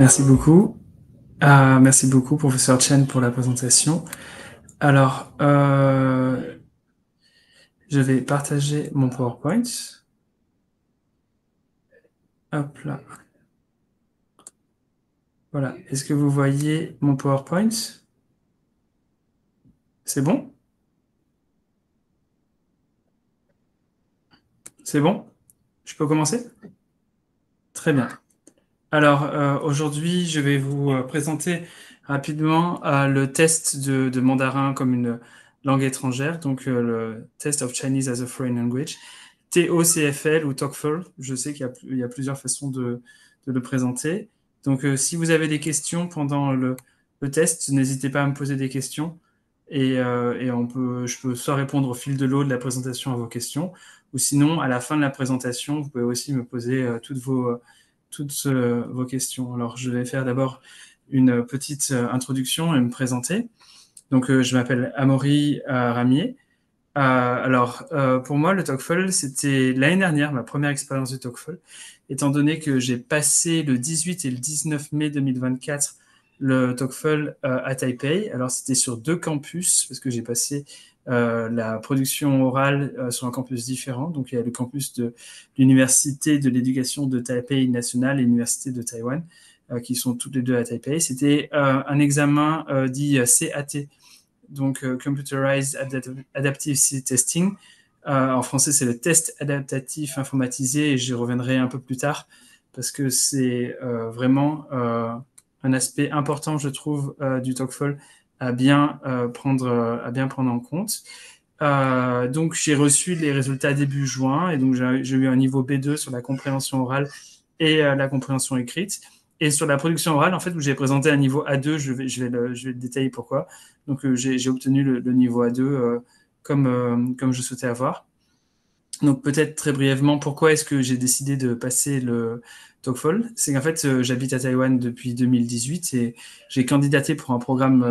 Merci beaucoup. Merci beaucoup, professeur Chen, pour la présentation. Alors, je vais partager mon PowerPoint. Hop là. Voilà. Est-ce que vous voyez mon PowerPoint? C'est bon? C'est bon? Je peux commencer? Très bien. Alors, aujourd'hui, je vais vous présenter rapidement le test de mandarin comme une langue étrangère, donc le Test of Chinese as a Foreign Language, TOCFL ou TOEFL. Je sais qu'il y a plusieurs façons de le présenter. Donc, si vous avez des questions pendant le test, n'hésitez pas à me poser des questions et je peux soit répondre au fil de l'eau de la présentation à vos questions, ou sinon, à la fin de la présentation, vous pouvez aussi me poser toutes vos questions. Alors, je vais faire d'abord une petite introduction et me présenter. Donc, je m'appelle Amaury Ramier. Pour moi, le TOEFL, c'était l'année dernière, ma première expérience du TOEFL, étant donné que j'ai passé le 18 et le 19 mai 2024 le TOEFL à Taipei. Alors, c'était sur 2 campus, parce que j'ai passé la production orale sur un campus différent. Donc, il y a le campus de l'Université de l'éducation de Taipei nationale et l'Université de Taïwan, qui sont toutes les deux à Taipei. C'était un examen dit CAT, donc Computerized Adaptive Testing. En français, c'est le test adaptatif informatisé, et j'y reviendrai un peu plus tard, parce que c'est vraiment un aspect important, je trouve, du TOEFL à bien prendre en compte. Donc, j'ai reçu les résultats début juin, et donc j'ai eu un niveau B2 sur la compréhension orale et la compréhension écrite. Et sur la production orale, en fait, où j'ai présenté un niveau A2, je vais le détailler pourquoi. Donc, j'ai obtenu le niveau A2 comme je souhaitais avoir. Donc, peut-être très brièvement, pourquoi est-ce que j'ai décidé de passer le TOEFL? C'est qu'en fait, j'habite à Taïwan depuis 2018 et j'ai candidaté pour un programme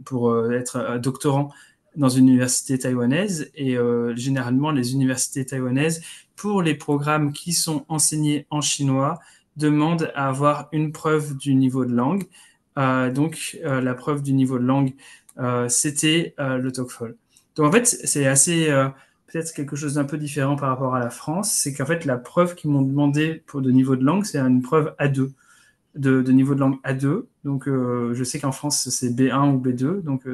pour être doctorant dans une université taïwanaise. Et généralement, les universités taïwanaises, pour les programmes qui sont enseignés en chinois, demandent à avoir une preuve du niveau de langue. La preuve du niveau de langue, c'était le TOEFL. Donc, en fait, c'est assez peut-être quelque chose d'un peu différent par rapport à la France, c'est qu'en fait, la preuve qu'ils m'ont demandé pour de niveau de langue, c'est une preuve A2, de niveau de langue A2. Donc, je sais qu'en France, c'est B1 ou B2. Donc,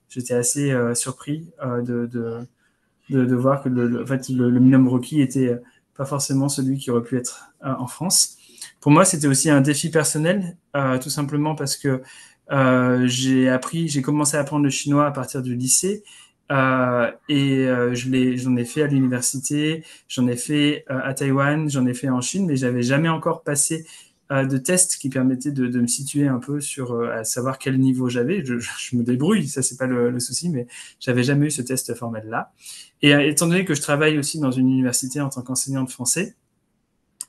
j'étais assez surpris de voir que en fait, le minimum requis était pas forcément celui qui aurait pu être en France. Pour moi, c'était aussi un défi personnel, tout simplement parce que j'ai commencé à apprendre le chinois à partir du lycée. J'en ai fait à l'université, j'en ai fait à Taïwan, j'en ai fait en Chine, mais j'avais jamais encore passé de tests qui permettaient de me situer un peu sur à savoir quel niveau j'avais. Je me débrouille, ça c'est pas le souci, mais j'avais jamais eu ce test formel-là. Et étant donné que je travaille aussi dans une université en tant qu'enseignant de français,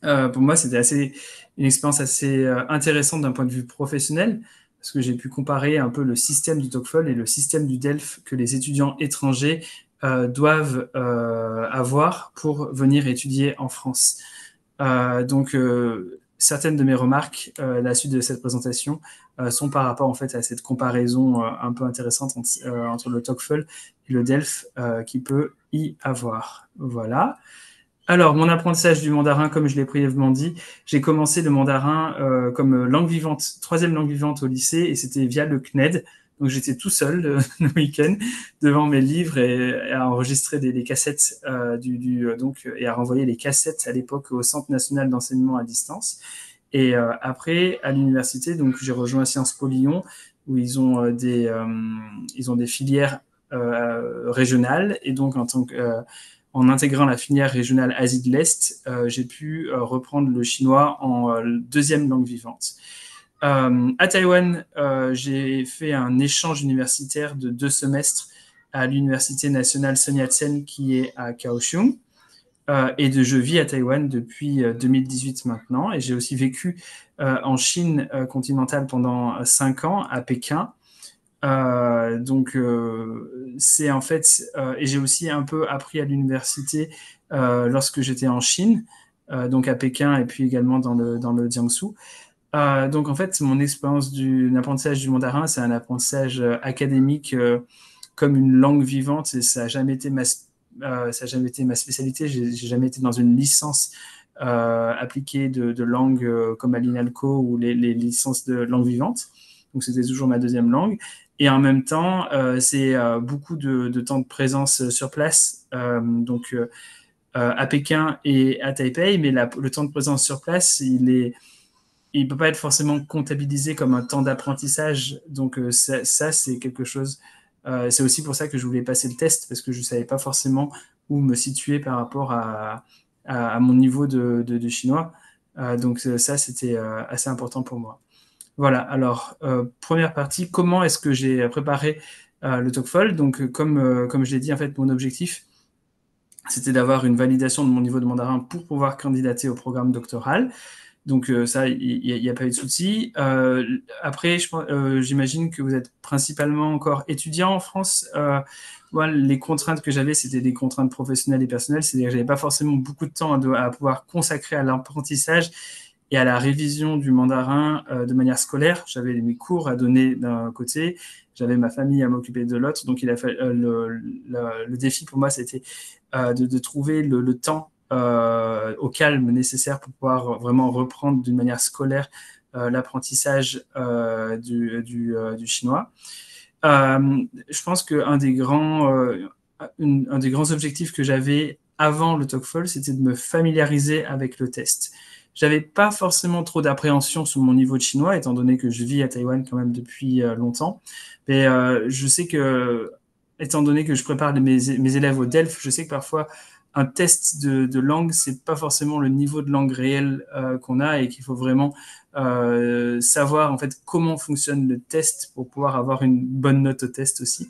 pour moi, c'était une expérience assez intéressante d'un point de vue professionnel, parce que j'ai pu comparer un peu le système du TOEFL et le système du DELF que les étudiants étrangers doivent avoir pour venir étudier en France. Certaines de mes remarques à la suite de cette présentation sont par rapport en fait à cette comparaison un peu intéressante entre le TOEFL et le DELF qui peut y avoir. Voilà. Alors, mon apprentissage du mandarin, comme je l'ai brièvement dit, j'ai commencé le mandarin comme langue vivante, 3e langue vivante au lycée, et c'était via le CNED. Donc, j'étais tout seul le week-end devant mes livres et à enregistrer des cassettes et à renvoyer les cassettes à l'époque au Centre national d'enseignement à distance. Et après, à l'université, donc j'ai rejoint Sciences Po Lyon, où ils ont des filières régionales, et donc en intégrant la filière régionale Asie de l'Est, j'ai pu reprendre le chinois en 2e langue vivante. À Taïwan, j'ai fait un échange universitaire de 2 semestres à l'Université nationale Sun Yat-sen qui est à Kaohsiung. Je vis à Taïwan depuis 2018 maintenant. Et j'ai aussi vécu en Chine continentale pendant 5 ans à Pékin. C'est en fait, et j'ai aussi un peu appris à l'université lorsque j'étais en Chine, donc à Pékin et puis également dans le Jiangsu. Donc, en fait, mon expérience d'apprentissage du mandarin, c'est un apprentissage académique comme une langue vivante et ça n'a jamais été ça a jamais été ma spécialité. J'ai jamais été dans une licence appliquée de langue comme à l'INALCO ou les licences de langue vivante. Donc, c'était toujours ma deuxième langue. Et en même temps, c'est beaucoup de temps de présence sur place. À Pékin et à Taipei, mais le temps de présence sur place, il peut pas être forcément comptabilisé comme un temps d'apprentissage. Donc ça c'est quelque chose. C'est aussi pour ça que je voulais passer le test parce que je savais pas forcément où me situer par rapport à mon niveau de chinois. Donc ça c'était assez important pour moi. Voilà. Alors première partie, comment est-ce que j'ai préparé le TOEFL? Donc comme je l'ai dit en fait, mon objectif c'était d'avoir une validation de mon niveau de mandarin pour pouvoir candidater au programme doctoral. Donc ça, il n'y a pas eu de souci. Après, j'imagine que vous êtes principalement encore étudiant en France. Moi, les contraintes que j'avais, c'était des contraintes professionnelles et personnelles. C'est-à-dire que je n'avais pas forcément beaucoup de temps à pouvoir consacrer à l'apprentissage et à la révision du mandarin de manière scolaire. J'avais mes cours à donner d'un côté, j'avais ma famille à m'occuper de l'autre. Donc le défi pour moi, c'était de trouver le temps au calme nécessaire pour pouvoir vraiment reprendre d'une manière scolaire l'apprentissage du chinois. Je pense qu'un un des grands objectifs que j'avais avant le TOEFL, c'était de me familiariser avec le test. J'avais pas forcément trop d'appréhension sur mon niveau de chinois, étant donné que je vis à Taïwan quand même depuis longtemps. Mais je sais que, étant donné que je prépare mes élèves au DELF, je sais que parfois un test de langue, c'est pas forcément le niveau de langue réel qu'on a et qu'il faut vraiment savoir en fait comment fonctionne le test pour pouvoir avoir une bonne note au test aussi.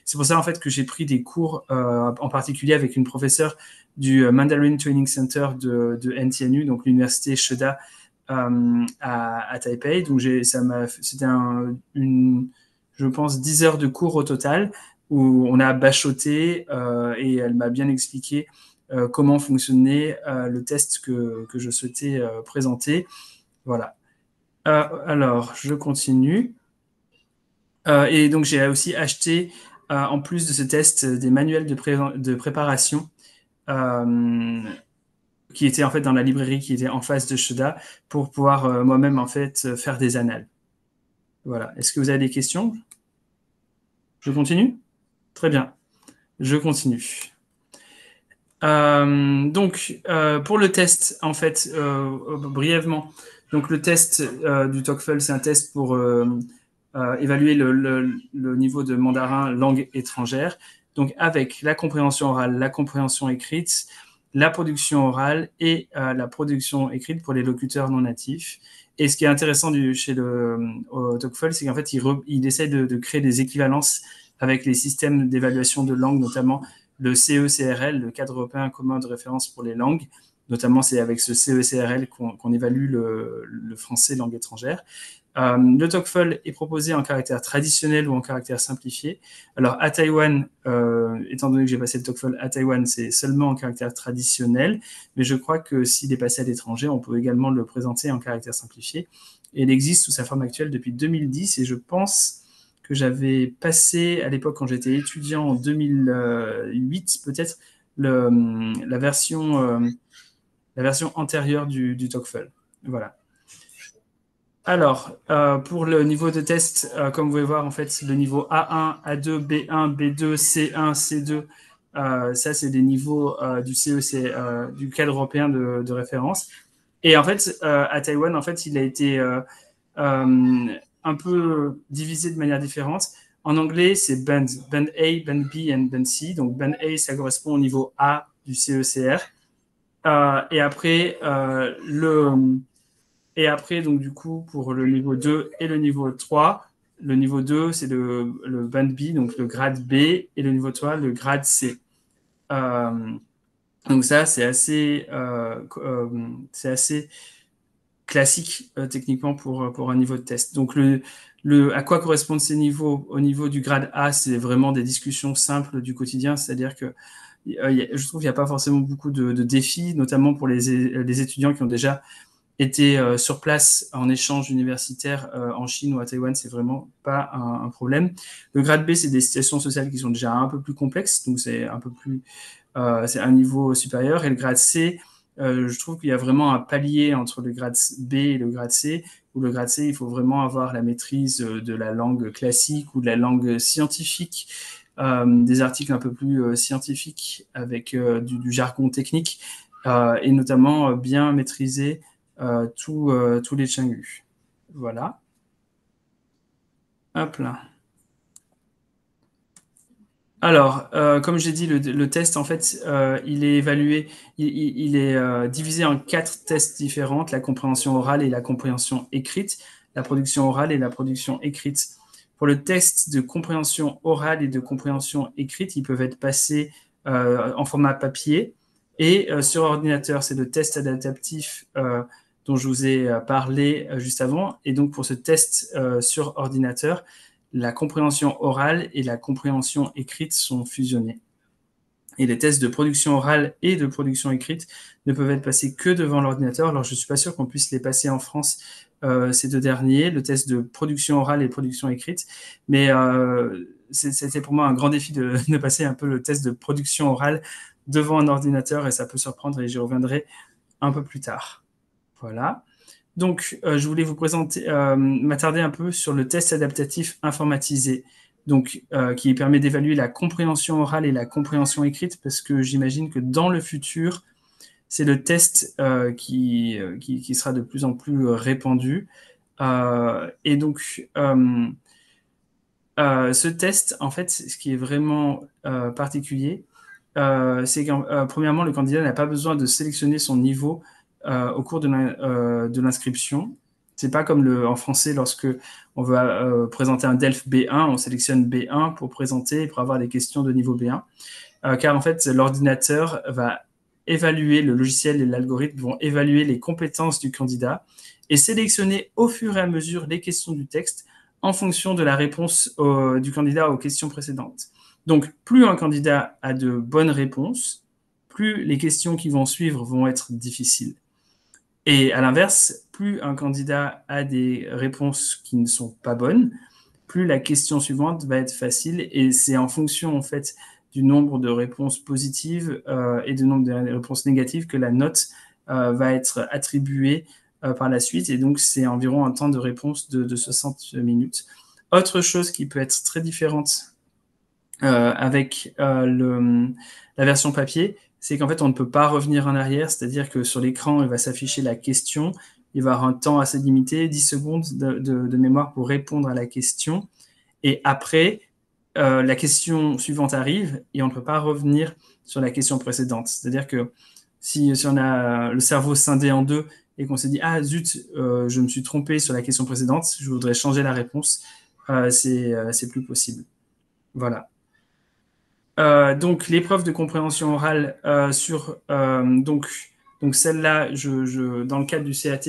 C'est pour ça en fait que j'ai pris des cours en particulier avec une professeure du Mandarin Training Center de NTNU, donc l'université Sheda à Taipei. Donc c'était je pense 10 heures de cours au total où on a bachoté et elle m'a bien expliqué comment fonctionnait le test que je souhaitais présenter. Voilà. Alors, je continue. Et donc, j'ai aussi acheté, en plus de ce test, des manuels de préparation qui étaient en fait dans la librairie qui était en face de Sheda pour pouvoir moi-même en fait faire des annales. Voilà. Est-ce que vous avez des questions? Je continue? Très bien. Je continue. Pour le test, en fait, brièvement, donc le test du TOEFL, c'est un test pour évaluer le niveau de mandarin langue étrangère, donc avec la compréhension orale, la compréhension écrite, la production orale et la production écrite pour les locuteurs non natifs. Et ce qui est intéressant au TOEFL, c'est qu'en fait, il essaie de créer des équivalences avec les systèmes d'évaluation de langue, notamment le CECRL, le cadre européen commun de référence pour les langues. Notamment, c'est avec ce CECRL qu'on évalue le français langue étrangère. Le TOEFL est proposé en caractère traditionnel ou en caractère simplifié. Alors, à Taïwan, étant donné que j'ai passé le TOEFL à Taïwan, c'est seulement en caractère traditionnel, mais je crois que s'il est passé à l'étranger, on peut également le présenter en caractère simplifié. Et il existe sous sa forme actuelle depuis 2010, et je pense que j'avais passé à l'époque quand j'étais étudiant en 2008 peut-être la version antérieure du TOEFL. Voilà. Alors, pour le niveau de test, comme vous pouvez voir, en fait, le niveau A1, A2, B1, B2, C1, C2, ça, c'est des niveaux du CEC, du cadre européen de référence. Et en fait, à Taïwan, en fait, il a été un peu divisé de manière différente. En anglais, c'est band A, band B et band C. Donc, band A, ça correspond au niveau A du CECR. Et après, donc, du coup, pour le niveau 2 et le niveau 3, le niveau 2, c'est le band B, donc le grade B, et le niveau 3, le grade C. Donc ça, c'est assez classique techniquement pour un niveau de test. Donc, à quoi correspondent ces niveaux? Au niveau du grade A, c'est vraiment des discussions simples du quotidien, c'est-à-dire que je trouve qu'il n'y a pas forcément beaucoup de défis, notamment pour les étudiants qui ont déjà été sur place en échange universitaire en Chine ou à Taïwan, c'est vraiment pas un problème. Le grade B, c'est des situations sociales qui sont déjà un peu plus complexes, donc c'est un peu plus, c'est un niveau supérieur. Et le grade C, je trouve qu'il y a vraiment un palier entre le grade B et le grade C, où le grade C, il faut vraiment avoir la maîtrise de la langue classique ou de la langue scientifique, des articles un peu plus scientifiques avec du jargon technique, et notamment bien maîtriser tous les Chingu. Voilà. Hop là. Alors, comme j'ai dit, le test, en fait, il est évalué, il est divisé en 4 tests différents, la compréhension orale et la compréhension écrite, la production orale et la production écrite. Pour le test de compréhension orale et de compréhension écrite, ils peuvent être passés en format papier et sur ordinateur. C'est le test adaptatif dont je vous ai parlé juste avant. Et donc, pour ce test sur ordinateur, la compréhension orale et la compréhension écrite sont fusionnées. Et les tests de production orale et de production écrite ne peuvent être passés que devant l'ordinateur. Alors, je ne suis pas sûr qu'on puisse les passer en France, ces deux derniers, le test de production orale et production écrite. Mais c'était pour moi un grand défi de passer un peu le test de production orale devant un ordinateur, et ça peut surprendre, et j'y reviendrai un peu plus tard. Voilà. Donc, je voulais vous présenter, m'attarder un peu sur le test adaptatif informatisé, donc, qui permet d'évaluer la compréhension orale et la compréhension écrite, parce que j'imagine que dans le futur, c'est le test qui sera de plus en plus répandu. Et donc, ce test, en fait, ce qui est vraiment particulier, c'est que, premièrement, le candidat n'a pas besoin de sélectionner son niveau au cours de l'inscription. C'est pas comme en français, lorsque on va présenter un DELF B1, on sélectionne B1 pour présenter et pour avoir des questions de niveau B1. Car en fait, l'ordinateur va évaluer, le logiciel et l'algorithme vont évaluer les compétences du candidat et sélectionner au fur et à mesure les questions du texte en fonction de la réponse du candidat aux questions précédentes. Donc, plus un candidat a de bonnes réponses, plus les questions qui vont suivre vont être difficiles. Et à l'inverse, plus un candidat a des réponses qui ne sont pas bonnes, plus la question suivante va être facile. Et c'est en fonction, en fait, du nombre de réponses positives et du nombre de réponses négatives que la note va être attribuée par la suite. Et donc, c'est environ un temps de réponse de 60 minutes. Autre chose qui peut être très différente avec la version papier, c'est qu'en fait, on ne peut pas revenir en arrière, c'est-à-dire que sur l'écran, il va s'afficher la question, il va avoir un temps assez limité, 10 secondes de mémoire pour répondre à la question, et après, la question suivante arrive, et on ne peut pas revenir sur la question précédente. C'est-à-dire que si on a le cerveau scindé en deux, et qu'on s'est dit « Ah zut, je me suis trompé sur la question précédente, je voudrais changer la réponse », c'est plus possible. Voilà. Donc, l'épreuve de compréhension orale donc celle-là, dans le cadre du CAT,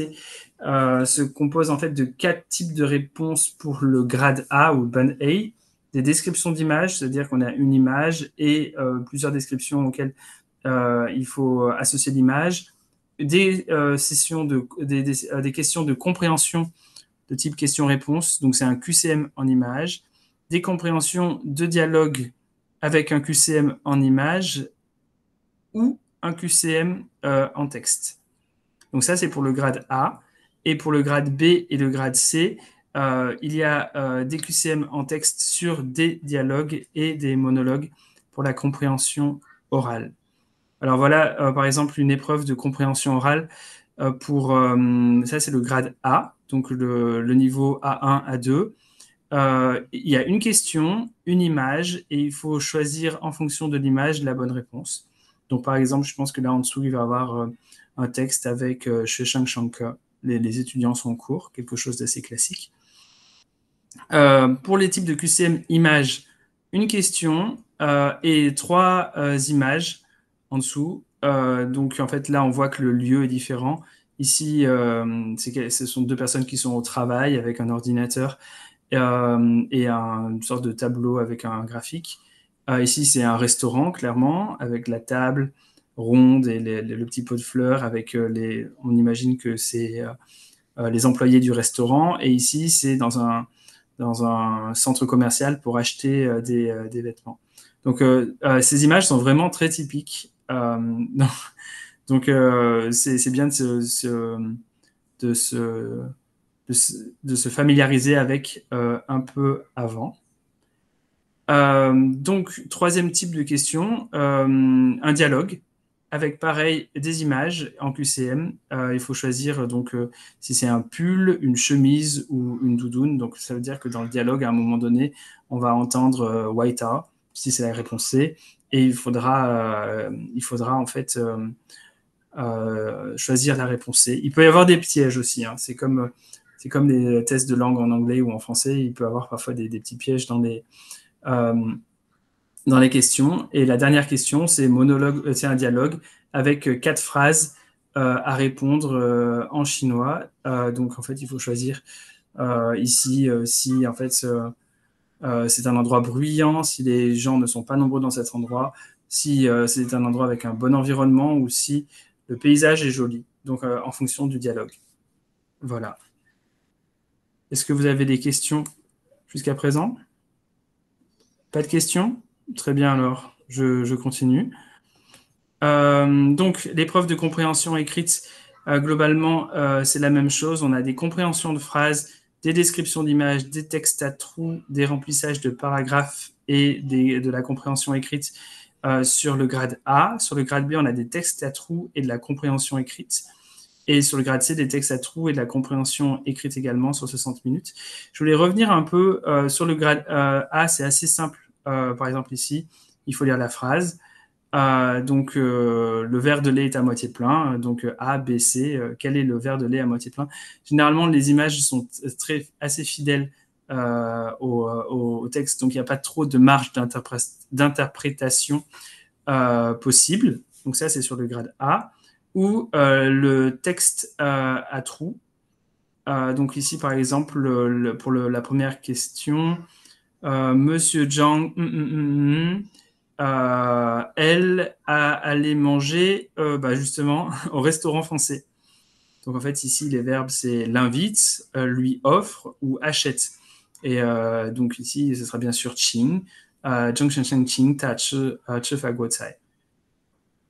se compose en fait de 4 types de réponses pour le grade A ou band A. Des descriptions d'images, c'est-à-dire qu'on a une image et plusieurs descriptions auxquelles il faut associer l'image. Des des questions de compréhension de type question-réponse, donc c'est un QCM en image. Des compréhensions de dialogue avec un QCM en image ou un QCM en texte. Donc ça, c'est pour le grade A. Et pour le grade B et le grade C, il y a des QCM en texte sur des dialogues et des monologues pour la compréhension orale. Alors voilà, par exemple, une épreuve de compréhension orale ça, c'est le grade A, donc le niveau A1, A2. Il y a une question, une image, et il faut choisir en fonction de l'image la bonne réponse. Donc, par exemple, je pense que là en dessous, il va y avoir un texte avec Shashank Shankar. Les étudiants sont en cours, quelque chose d'assez classique. Pour les types de QCM images, une question et 3 images en dessous. Donc, en fait, là, on voit que le lieu est différent. Ici, ce sont 2 personnes qui sont au travail avec un ordinateur et une sorte de tableau avec un graphique. Ici, c'est un restaurant, clairement, avec la table, ronde et le petit pot de fleurs avec on imagine que c'est les employés du restaurant. Et ici, c'est dans un centre commercial pour acheter des vêtements. Donc, ces images sont vraiment très typiques. Donc, c'est bien de se familiariser avec un peu avant. Donc, troisième type de question, un dialogue avec pareil des images en QCM. Il faut choisir donc si c'est un pull, une chemise ou une doudoune. Donc, ça veut dire que dans le dialogue, à un moment donné, on va entendre Waita, si c'est la réponse C, et il faudra en fait choisir la réponse C. Il peut y avoir des pièges aussi. Hein. C'est comme les tests de langue en anglais ou en français. Il peut y avoir parfois des petits pièges dans les questions. Et la dernière question, c'est un dialogue avec 4 phrases à répondre en chinois. Donc, en fait, il faut choisir ici si, en fait, c'est un endroit bruyant, si les gens ne sont pas nombreux dans cet endroit, si c'est un endroit avec un bon environnement ou si le paysage est joli. Donc, en fonction du dialogue. Voilà. Est-ce que vous avez des questions jusqu'à présent? Pas de questions? Très bien alors, je continue. Donc, l'épreuve de compréhension écrite, globalement, c'est la même chose. On a des compréhensions de phrases, des descriptions d'images, des textes à trous, des remplissages de paragraphes et de la compréhension écrite sur le grade A. Sur le grade B, on a des textes à trous et de la compréhension écrite. Et sur le grade C, des textes à trous et de la compréhension écrite également sur 60 minutes. Je voulais revenir un peu sur le grade A, c'est assez simple. Par exemple, ici, il faut lire la phrase. Donc, le verre de lait est à moitié plein. Donc, A, B, C. Quel est le verre de lait à moitié plein? Généralement, les images sont assez fidèles au texte. Donc, il n'y a pas trop de marge d'interprétation possible. Donc, ça, c'est sur le grade A. Ou le texte à trous. Donc, ici, par exemple, pour la première question, Monsieur Zhang, elle allait manger justement au restaurant français. Donc en fait ici les verbes c'est l'invite, lui offre ou achète. Et donc ici ce sera bien sûr Qing, Zheng Shensheng Qing ta chi fa guo cai.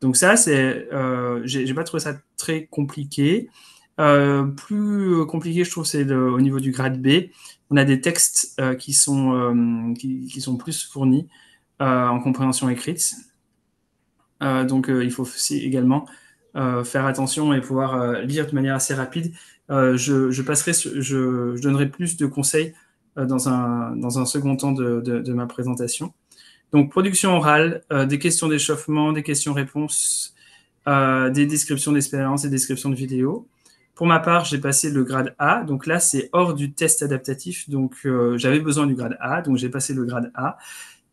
Donc ça c'est, j'ai pas trouvé ça très compliqué. Plus compliqué je trouve c'est au niveau du grade B. On a des textes qui sont plus fournis en compréhension écrite. Donc, il faut aussi également faire attention et pouvoir lire de manière assez rapide. Je donnerai plus de conseils dans un second temps de ma présentation. Donc, production orale, des questions d'échauffement, des questions-réponses, des descriptions d'expérience, des descriptions de vidéos. Pour ma part, j'ai passé le grade A. Donc là, c'est hors du test adaptatif. Donc, j'avais besoin du grade A. Donc, j'ai passé le grade A.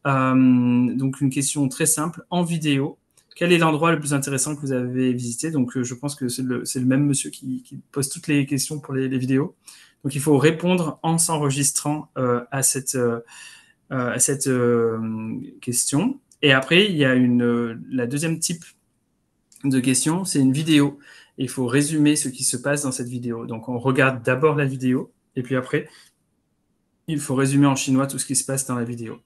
Donc, une question très simple en vidéo. Quel est l'endroit le plus intéressant que vous avez visité? Donc, je pense que c'est le même monsieur qui pose toutes les questions pour les vidéos. Donc, il faut répondre en s'enregistrant à cette question. Et après, il y a la deuxième type de question, c'est une vidéo. Il faut résumer ce qui se passe dans cette vidéo. Donc, on regarde d'abord la vidéo, et puis après, il faut résumer en chinois tout ce qui se passe dans la vidéo.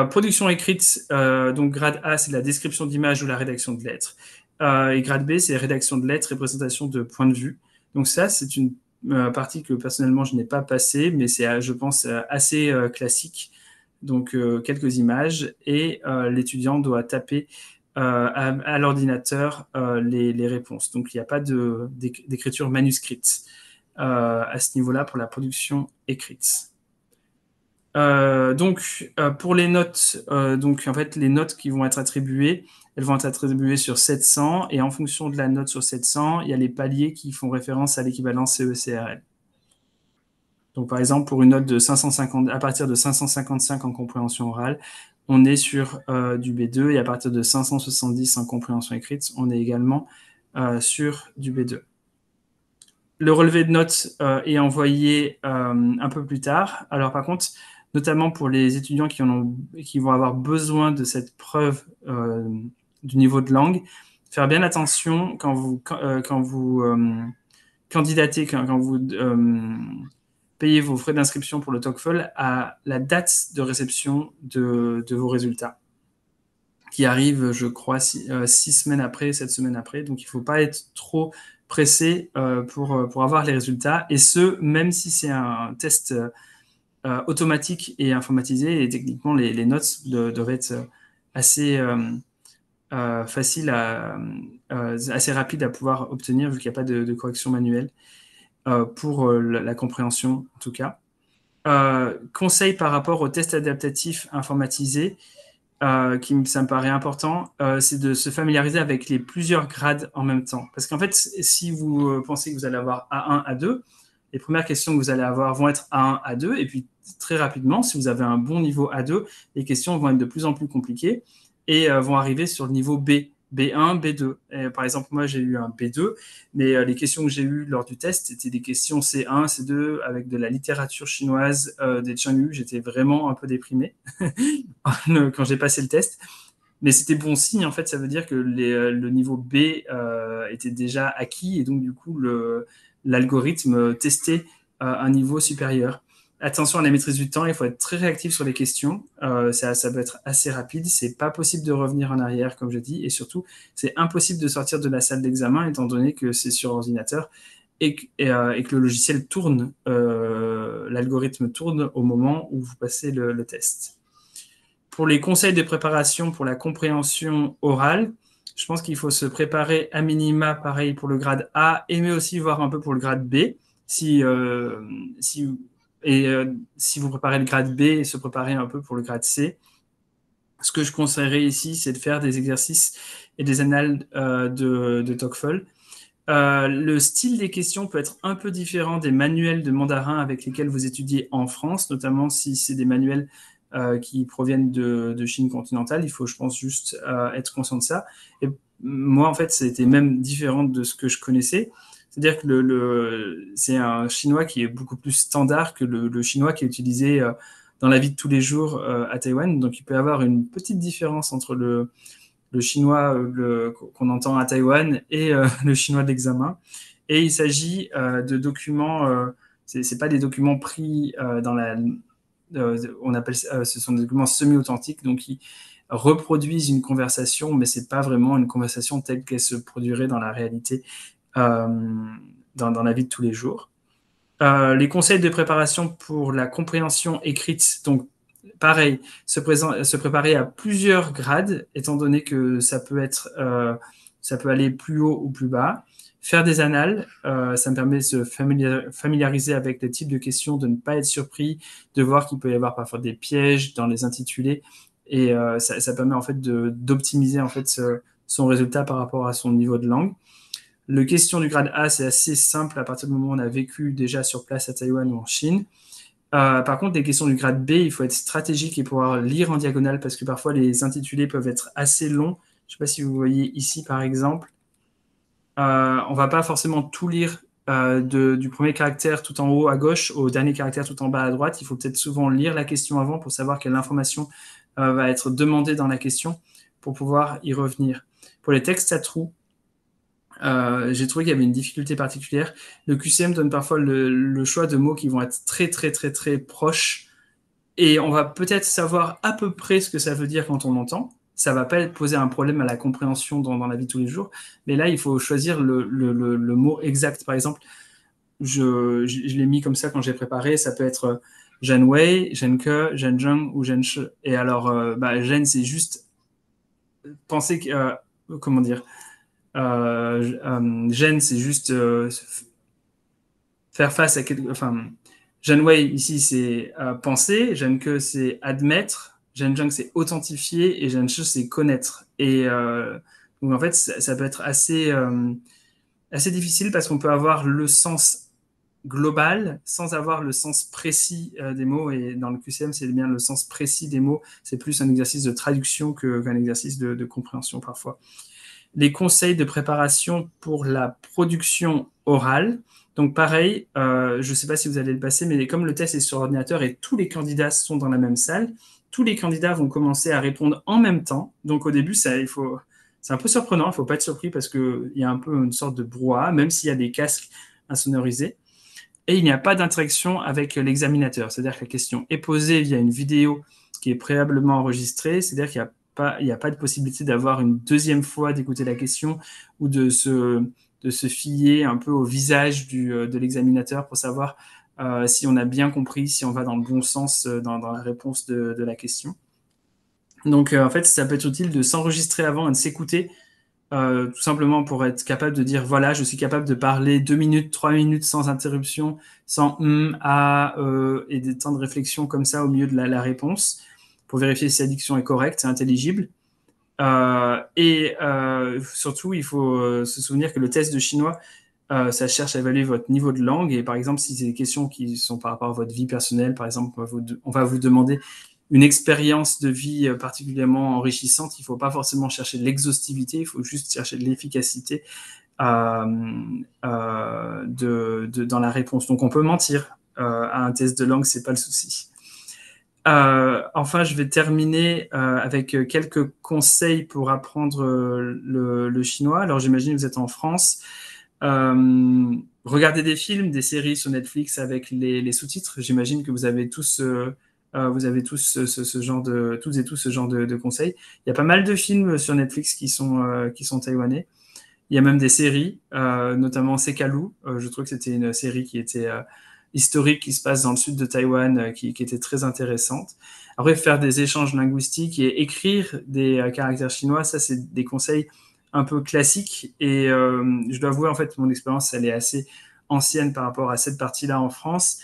Production écrite, donc grade A, c'est la description d'image ou la rédaction de lettres. Et grade B, c'est rédaction de lettres et présentation de points de vue. Donc ça, c'est une partie que personnellement, je n'ai pas passée, mais c'est, je pense, assez classique. Donc, quelques images et l'étudiant doit taper à l'ordinateur les réponses. Donc, il n'y a pas d'écriture manuscrite à ce niveau-là pour la production écrite. Donc, pour les notes, donc en fait, les notes qui vont être attribuées, elles vont être attribuées sur 700 et en fonction de la note sur 700, il y a les paliers qui font référence à l'équivalence CE-CRL. Donc, par exemple, pour une note de 550, à partir de 555 en compréhension orale, on est sur du B2 et à partir de 570 en compréhension écrite, on est également sur du B2. Le relevé de notes est envoyé un peu plus tard. Alors, par contre, notamment pour les étudiants qui vont avoir besoin de cette preuve du niveau de langue. Faire bien attention quand vous candidatez, quand vous payez vos frais d'inscription pour le TOEFL à la date de réception de vos résultats, qui arrive, je crois, 6 semaines après, 7 semaines après. Donc, il ne faut pas être trop pressé pour avoir les résultats. Et ce, même si c'est un test automatique et informatisé. Et techniquement, les notes doivent être assez faciles, assez rapides à pouvoir obtenir, vu qu'il n'y a pas de correction manuelle pour la compréhension, en tout cas. Conseil par rapport au test adaptatif informatisé, ça me paraît important, c'est de se familiariser avec les plusieurs grades en même temps. Parce qu'en fait, si vous pensez que vous allez avoir A1, A2, les premières questions que vous allez avoir vont être A1, A2, et puis très rapidement, si vous avez un bon niveau A2, les questions vont être de plus en plus compliquées et vont arriver sur le niveau B, B1, B2. Et, par exemple, moi, j'ai eu un B2, mais les questions que j'ai eues lors du test, c'était des questions C1, C2, avec de la littérature chinoise, des Changyu. J'étais vraiment un peu déprimé quand j'ai passé le test. Mais c'était bon signe, en fait, ça veut dire que le niveau B était déjà acquis, et donc, du coup, l'algorithme testait un niveau supérieur. Attention à la maîtrise du temps, il faut être très réactif sur les questions. Ça peut être assez rapide. C'est pas possible de revenir en arrière, comme je dis, et surtout, c'est impossible de sortir de la salle d'examen, étant donné que c'est sur ordinateur et que le logiciel tourne, l'algorithme tourne au moment où vous passez le test. Pour les conseils de préparation pour la compréhension orale, je pense qu'il faut se préparer à minima, pareil pour le grade A, et mais aussi voir un peu pour le grade B. Si vous préparez le grade B, se préparer un peu pour le grade C. Ce que je conseillerais ici, c'est de faire des exercices et des annales de TOEFL. Le style des questions peut être un peu différent des manuels de mandarin avec lesquels vous étudiez en France, notamment si c'est des manuels qui proviennent de Chine continentale. Il faut, je pense, juste être conscient de ça. Et moi, en fait, c'était même différent de ce que je connaissais. C'est-à-dire que c'est un chinois qui est beaucoup plus standard que le chinois qui est utilisé dans la vie de tous les jours à Taïwan. Donc, il peut y avoir une petite différence entre le chinois qu'on entend à Taïwan et le chinois de l'examen. Et il s'agit de documents, c'est pas des documents pris dans la... on appelle, ce sont des documents semi-authentiques, donc qui reproduisent une conversation, mais c'est pas vraiment une conversation telle qu'elle se produirait dans la réalité, dans la vie de tous les jours. Les conseils de préparation pour la compréhension écrite, donc pareil, se préparer à plusieurs grades, étant donné que ça peut aller plus haut ou plus bas. Faire des annales, ça me permet de se familiariser avec les types de questions, de ne pas être surpris, de voir qu'il peut y avoir parfois des pièges dans les intitulés, et ça permet en fait d'optimiser en fait son résultat par rapport à son niveau de langue. Le question du grade A, c'est assez simple à partir du moment où on a vécu déjà sur place à Taïwan ou en Chine. Par contre, les questions du grade B, il faut être stratégique et pouvoir lire en diagonale parce que parfois les intitulés peuvent être assez longs. Je ne sais pas si vous voyez ici, par exemple. On ne va pas forcément tout lire du premier caractère tout en haut à gauche au dernier caractère tout en bas à droite. Il faut peut-être souvent lire la question avant pour savoir quelle information va être demandée dans la question pour pouvoir y revenir. Pour les textes à trous, j'ai trouvé qu'il y avait une difficulté particulière. Le QCM donne parfois le choix de mots qui vont être très, très, très, très proches. Et on va peut-être savoir à peu près ce que ça veut dire quand on entend. Ça ne va pas poser un problème à la compréhension dans la vie de tous les jours. Mais là, il faut choisir le mot exact. Par exemple, je l'ai mis comme ça quand j'ai préparé. Ça peut être Zhen Wei, Zhen Ke, Zhen Zheng ou Zhen Shi. Et alors, Zhen, c'est juste penser que... comment dire Zhen, c'est juste faire face à quelque... Enfin, Zhen Wei, ici, c'est penser. Zhen Ke, c'est admettre. Zhen Zheng, c'est authentifier. Et Zhen Shi, c'est connaître. Et donc, en fait, ça peut être assez difficile parce qu'on peut avoir le sens global sans avoir le sens précis des mots. Et dans le QCM, c'est bien le sens précis des mots. C'est plus un exercice de traduction qu'un exercice de compréhension parfois. Les conseils de préparation pour la production orale. Donc pareil, je ne sais pas si vous allez le passer, mais comme le test est sur ordinateur et tous les candidats sont dans la même salle, tous les candidats vont commencer à répondre en même temps. Donc au début, c'est C'est un peu surprenant, il ne faut pas être surpris parce qu'il y a un peu une sorte de brouhaha, même s'il y a des casques insonorisés. Et il n'y a pas d'interaction avec l'examinateur. C'est-à-dire que la question est posée via une vidéo qui est préalablement enregistrée. C'est-à-dire qu'il n'y a pas de possibilité d'avoir une deuxième fois d'écouter la question ou de se fier un peu au visage de l'examinateur pour savoir si on a bien compris, si on va dans le bon sens dans la réponse de la question. Donc, en fait, ça peut être utile de s'enregistrer avant et de s'écouter tout simplement pour être capable de dire, voilà, je suis capable de parler 2 minutes, 3 minutes sans interruption, sans et des temps de réflexion comme ça au milieu de la réponse, pour vérifier si la diction est correcte, c'est intelligible. Surtout, il faut se souvenir que le test de chinois, ça cherche à évaluer votre niveau de langue. Et par exemple, si c'est des questions qui sont par rapport à votre vie personnelle, par exemple, on va vous demander une expérience de vie particulièrement enrichissante, il ne faut pas forcément chercher de l'exhaustivité, il faut juste chercher de l'efficacité dans la réponse. Donc on peut mentir à un test de langue, c'est pas le souci. Enfin, je vais terminer avec quelques conseils pour apprendre le chinois. Alors j'imagine que vous êtes en France. Regardez des films, des séries sur Netflix avec les sous-titres. J'imagine que vous avez tous ce genre toutes et tous ce genre de conseils. Il y a pas mal de films sur Netflix qui sont taïwanais. Il y a même des séries, notamment Sekalu. Je trouve que c'était une série qui était historique, qui se passe dans le sud de Taïwan, qui était très intéressante. Après, faire des échanges linguistiques et écrire des caractères chinois, ça, c'est des conseils un peu classiques. Et je dois avouer, en fait, mon expérience, elle est assez ancienne par rapport à cette partie-là en France.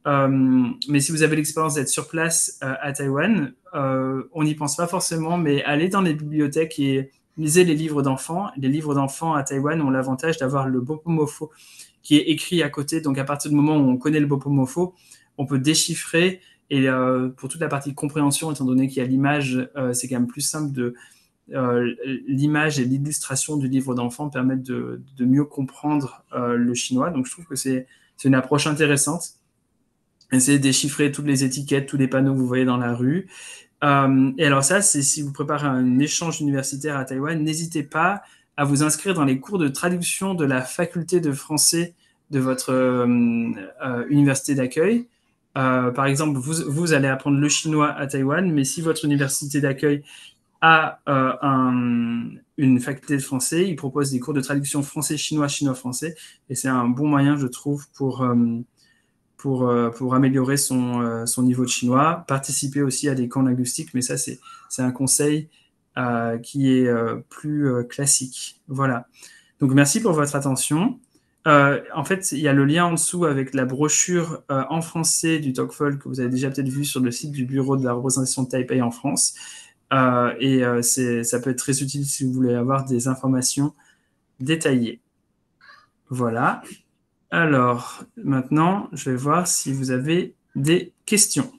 Mais si vous avez l'expérience d'être sur place à Taïwan, on n'y pense pas forcément, mais allez dans les bibliothèques et lisez les livres d'enfants. Les livres d'enfants à Taïwan ont l'avantage d'avoir le bopomofo qui est écrit à côté. Donc à partir du moment où on connaît le bopomofo, on peut déchiffrer. Et pour toute la partie compréhension, étant donné qu'il y a l'image, c'est quand même plus simple de l'image et l'illustration du livre d'enfant permettent de mieux comprendre le chinois. Donc je trouve que c'est une approche intéressante. Essayez de déchiffrer toutes les étiquettes, tous les panneaux que vous voyez dans la rue. Et alors ça, c'est si vous préparez un échange universitaire à Taïwan, n'hésitez pas à vous inscrire dans les cours de traduction de la faculté de français de votre université d'accueil. Par exemple, vous allez apprendre le chinois à Taïwan, mais si votre université d'accueil a une faculté de français, il propose des cours de traduction français-chinois, chinois-français, et c'est un bon moyen, je trouve, pour améliorer son niveau de chinois, participer aussi à des camps linguistiques, mais ça, c'est un conseil qui est plus classique. Voilà. Donc, merci pour votre attention. En fait, il y a le lien en dessous avec la brochure en français du TOEFL que vous avez déjà peut-être vu sur le site du bureau de la représentation de Taipei en France. Ça peut être très utile si vous voulez avoir des informations détaillées. Voilà. Alors, maintenant, je vais voir si vous avez des questions.